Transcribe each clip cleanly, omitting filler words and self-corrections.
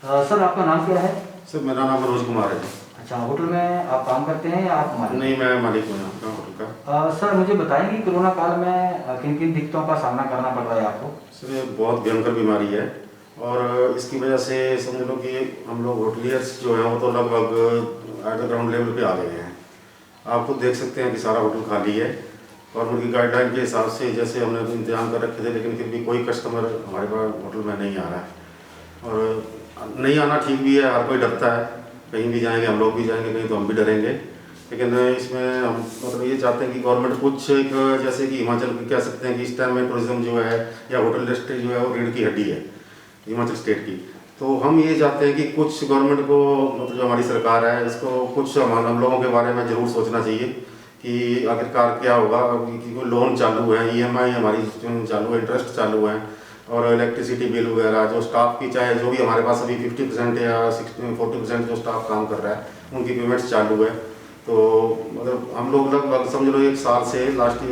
Sir आपका नाम क्या है? सर मेरा नाम मनोज कुमार है। अच्छा, होटल में आप काम करते हैं या आप मालिक? नहीं, मैं मालिक हूँ यहाँ का होटल का। सर मुझे बताएंगे कोरोना काल में किन किन दिक्कतों का सामना करना पड़ रहा है आपको? सर ये बहुत भयंकर बीमारी है और इसकी वजह से समझ लो कि हम लोग होटलियर्स जो हैं वो तो लगभग एट द ग्राउंड लेवल पे आ गए हैं। आप खुद देख सकते हैं कि सारा होटल खाली है और उनकी गाइडलाइन के हिसाब से जैसे हमने इंतजाम कर रखे थे, लेकिन फिर भी कोई कस्टमर हमारे पास होटल में नहीं आ रहा है। और नहीं आना ठीक भी है, हर कोई डरता है, कहीं भी जाएंगे, हम लोग भी जाएंगे कहीं तो हम भी डरेंगे। लेकिन इसमें हम मतलब ये चाहते हैं कि गवर्नमेंट कुछ एक जैसे कि हिमाचल की कह सकते हैं कि इस टाइम में टूरिज्म जो है या होटल इंडस्ट्री जो है वो रीढ़ की हड्डी है हिमाचल स्टेट की। तो हम ये चाहते हैं कि कुछ गवर्नमेंट को मतलब जो हमारी सरकार है इसको कुछ हम लोगों के बारे में ज़रूर सोचना चाहिए कि आखिरकार क्या होगा। क्योंकि लोन चालू है, EMI हमारी चालू है, इंटरेस्ट चालू है और इलेक्ट्रिसिटी बिल वगैरह जो स्टाफ की चाहे जो भी हमारे पास अभी 50% या 40% जो स्टाफ काम कर रहा है उनकी पेमेंट्स चालू है। तो मतलब हम लोग लगभग समझ लो 1 साल से लास्ट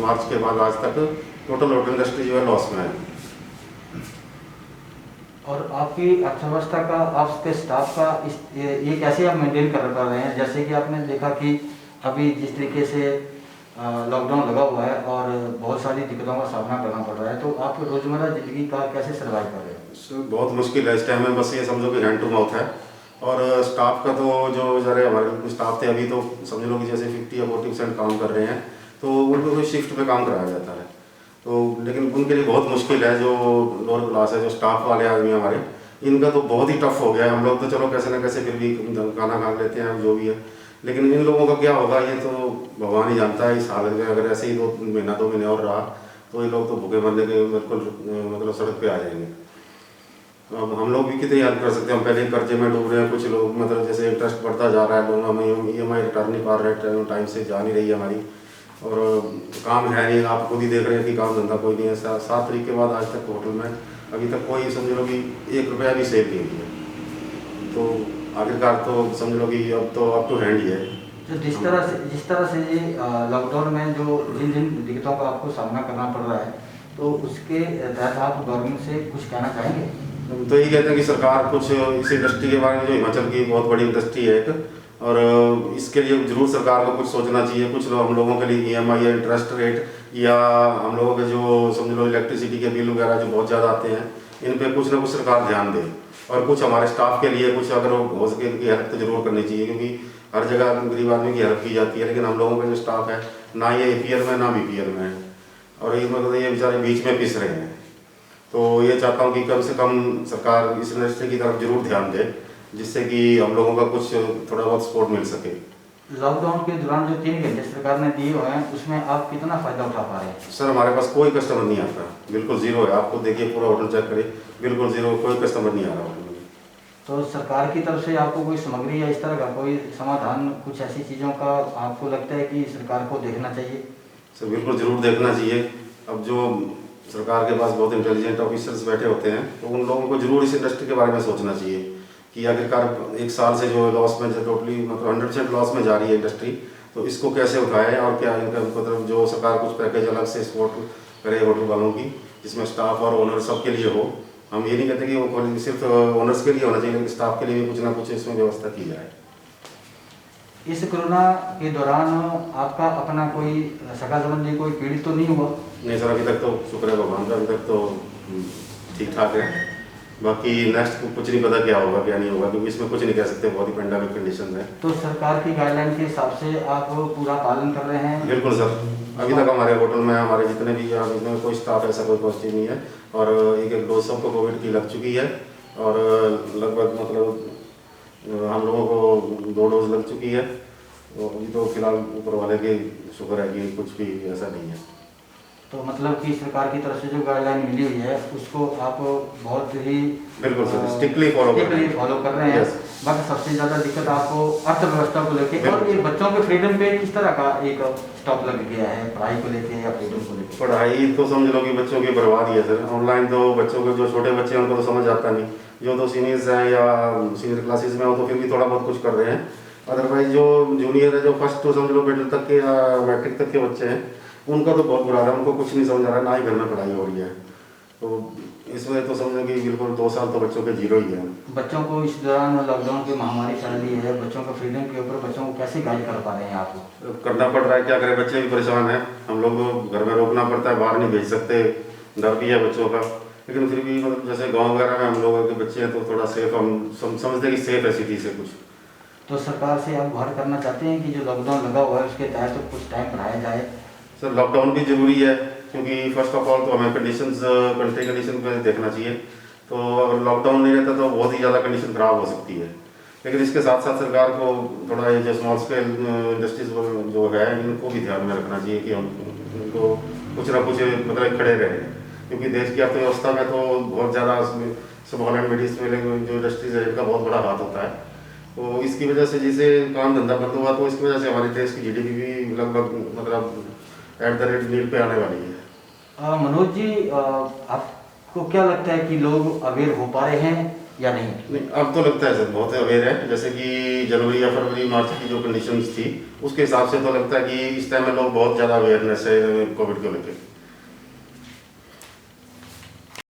मार्च के बाद आज तक टोटल होटल इंडस्ट्री जो है लॉस में है। और आपकी अर्थव्यवस्था का, आपके स्टाफ का ये कैसे आप मेंटेन कर पा रहे हैं? जैसे कि आपने देखा कि अभी जिस तरीके से लॉकडाउन लगा हुआ है और बहुत सारी दिक्कतों का सामना करना पड़ रहा है, तो आप रोजमर्रा ज़िंदगी का कैसे सर्वाइव कर रहे हैं? सर बहुत मुश्किल है इस टाइम में, बस ये समझो कि हैंड टू माउथ है। और स्टाफ का तो जो ज़रा हमारे स्टाफ थे अभी तो समझ लो कि जैसे 50 या 40% काम कर रहे हैं तो उनको कोई शिफ्ट में काम कराया जाता है। तो लेकिन उनके लिए बहुत मुश्किल है, जो लोअर क्लास है, जो स्टाफ वाले आदमी हमारे, इनका तो बहुत ही टफ हो गया है। हम लोग तो चलो कैसे ना कैसे फिर भी खाना खा लेते हैं जो भी है, लेकिन इन लोगों का क्या होगा ये तो भगवान ही जानता है। इस हालत में अगर ऐसे ही 2 महीने और रहा तो ये लोग तो भूखे मरने के बिल्कुल मतलब सड़क पे आ जाएंगे। तो अब हम लोग भी कितनी हेल्प कर सकते हैं? हम पहले कर्जे में डूब रहे हैं, कुछ लोग मतलब जैसे इंटरेस्ट बढ़ता जा रहा है, लोग हमें EMI रिटर्न नहीं पा रहे हैं, टाइम से जा नहीं रही है हमारी, और काम है नहीं। आप खुद ही देख रहे हैं कि काम धंधा कोई नहीं है। 7 तारीख के बाद आज तक होटल में अभी तक कोई समझ लो कि 1 रुपया भी सेव नहीं किया। तो आखिरकार तो समझ लो कि अब तो अप टू हैंड ही है। तो जिस तरह से ये लॉकडाउन में जो जिन जिन दिक्कतों का आपको सामना करना पड़ रहा है, तो उसके तहत आप गवर्नमेंट से कुछ कहना चाहेंगे? तो यही कहते हैं कि सरकार कुछ इस इंडस्ट्री के बारे में, जो हिमाचल की बहुत बड़ी इंडस्ट्री है एक, और इसके लिए जरूर सरकार को कुछ सोचना चाहिए। कुछ लोग हम लोगों के लिए EMI या इंटरेस्ट रेट या हम लोगों के जो समझ लो इलेक्ट्रिसिटी के बिल वगैरह जो बहुत ज़्यादा आते हैं, इन पे कुछ ना कुछ सरकार ध्यान दे। और कुछ हमारे स्टाफ के लिए कुछ अगर हो सके इनकी हेल्प तो जरूर करनी चाहिए, क्योंकि हर जगह गरीब आदमी की हेल्प की जाती है, लेकिन हम लोगों का जो स्टाफ है ना ये APL में ना BPL में है, और ये मतलब ये बेचारे बीच में पिस रहे हैं। तो ये चाहता हूँ कि कम से कम सरकार इस इंडस्ट्री की तरफ जरूर ध्यान दे, जिससे कि हम लोगों का कुछ थोड़ा बहुत सपोर्ट मिल सके। लॉकडाउन के दौरान जो 3 घंटे सरकार ने दिए हुए हैं, उसमें आप कितना फ़ायदा उठा पा रहे हैं? सर हमारे पास कोई कस्टमर नहीं आता, बिल्कुल ज़ीरो है। आपको देखिए पूरा होटल चेक करिए, बिल्कुल ज़ीरो, कोई कस्टमर नहीं आ रहा होटल में। तो सरकार की तरफ से आपको कोई सामग्री या इस तरह का कोई समाधान, कुछ ऐसी चीज़ों का आपको लगता है कि सरकार को देखना चाहिए? सर बिल्कुल ज़रूर देखना चाहिए। अब जो सरकार के पास बहुत इंटेलिजेंट ऑफिसर्स बैठे होते हैं, तो उन लोगों को जरूर इस इंडस्ट्री के बारे में सोचना चाहिए कि आखिरकार 1 साल से जो लॉस में, जो टोटली मतलब 100% लॉस में जा रही है इंडस्ट्री, तो इसको कैसे उठाए और क्या इनका मतलब जो सरकार कुछ पैकेज अलग से सपोर्ट करे होटल वालों की, जिसमें स्टाफ और ओनर सबके लिए हो। हम ये नहीं कहते कि वो सिर्फ ओनर्स के लिए होना चाहिए, लेकिन स्टाफ के लिए भी कुछ ना कुछ इसमें व्यवस्था की जाए। इस कोरोना के दौरान आपका अपना कोई सगा संबंधी कोई पीड़ित तो नहीं हुआ? नहीं सर, अभी तक तो शुक्र है भगवान का, अभी तक तो ठीक ठाक है। बाकी नेक्स्ट कुछ नहीं पता क्या होगा क्या नहीं होगा, क्योंकि इसमें कुछ नहीं कह सकते, बहुत ही पेंडेमिक कंडीशन है। तो सरकार की गाइडलाइन के हिसाब से आप पूरा पालन कर रहे हैं? बिल्कुल सर, अभी तक हमारे होटल में हमारे जितने भी यहाँ इसमें कोई स्टाफ ऐसा कोई पॉजिटिव नहीं है, और एक डोज सबको कोविड की लग चुकी है, और लगभग मतलब हम लोगों को 2 डोज लग चुकी है। तो अभी तो फिलहाल ऊपर वाले के शुक्र है कि कुछ भी ऐसा नहीं है। तो मतलब कि सरकार की तरफ से जो गाइडलाइन मिली हुई है उसको आप बहुत ही बिल्कुल सर, स्ट्रिक्टली फॉलो कर रहे हैं। बाकी सबसे ज़्यादा दिक्कत आपको अर्थव्यवस्था को लेके और ये बच्चों के फ्रीडम पे किस तरह का एक स्टॉप लग गया है, पढ़ाई को लेके या फ्रीडम को लेके? पढ़ाई तो समझ लो कि बच्चों की बर्बादी है सर। ऑनलाइन तो बच्चों के जो छोटे बच्चे हैं उनको तो समझ आता नहीं, जो तो सीनियर्स हैं या सीनियर क्लासेस में हो तो फिर भी थोड़ा बहुत कुछ कर रहे हैं। अदरवाइज जो जूनियर है, जो फर्स्ट तो समझ लो मिडिल तक के या मैट्रिक तक के बच्चे हैं, उनका तो बहुत बुरा है, उनको कुछ नहीं समझ आ रहा है, ना ही घर में पढ़ाई हो रही है। तो इसमें तो समझो कि बिल्कुल 2 साल तो बच्चों के जीरो ही है। बच्चों को इस दौरान लॉकडाउन की महामारी फैल रही है, बच्चों का फ्रीडम के ऊपर बच्चों को कैसे गाइड कर पा रहे हैं आप? अब करना पड़ रहा है, क्या करें, बच्चे भी परेशान हैं, हम लोग को घर में रोकना पड़ता है, बाहर नहीं भेज सकते, डर भी है बच्चों का। लेकिन फिर भी मतलब जैसे गांव वगैरह में हम लोगों के बच्चे हैं तो थोड़ा सेफ हम समझते हैं कि सेफ है सिटी से कुछ। तो सरकार से आप गुहार करना चाहते हैं कि जो लॉकडाउन लगा हुआ है उसके तहत तो कुछ टाइम बढ़ाया जाए? सर लॉकडाउन भी ज़रूरी है, क्योंकि फर्स्ट ऑफ ऑल तो हमें कंडीशंस कंट्री कंडीशन पे देखना चाहिए। तो अगर लॉकडाउन नहीं रहता तो बहुत ही ज़्यादा कंडीशन ख़राब हो सकती है। लेकिन इसके साथ साथ सरकार को थोड़ा ये जो स्मॉल स्केल इंडस्ट्रीज जो है इनको भी ध्यान में रखना चाहिए कि हम उनको कुछ ना कुछ मतलब खड़े रहें, क्योंकि देश की अर्थव्यवस्था में तो बहुत ज़्यादा स्मॉल एंड मिडिल स्केल जो इंडस्ट्रीज है इनका बहुत बड़ा हाथ होता है। तो इसकी वजह से जैसे काम धंधा बंद हुआ तो इसकी वजह से हमारे देश की जीडीपी भी लगभग मतलब एट द रेट नील पे आने वाली है। मनोज जी, आपको क्या लगता है कि लोग अवेयर हो पा रहे हैं या नहीं? नहीं, अब तो लगता है सर बहुत अवेयर है। जैसे कि जनवरी या फरवरी मार्च की जो कंडीशंस थी उसके हिसाब से तो लगता है कि इस टाइम में लोग बहुत ज़्यादा अवेयरनेस है कोविड को लेकर।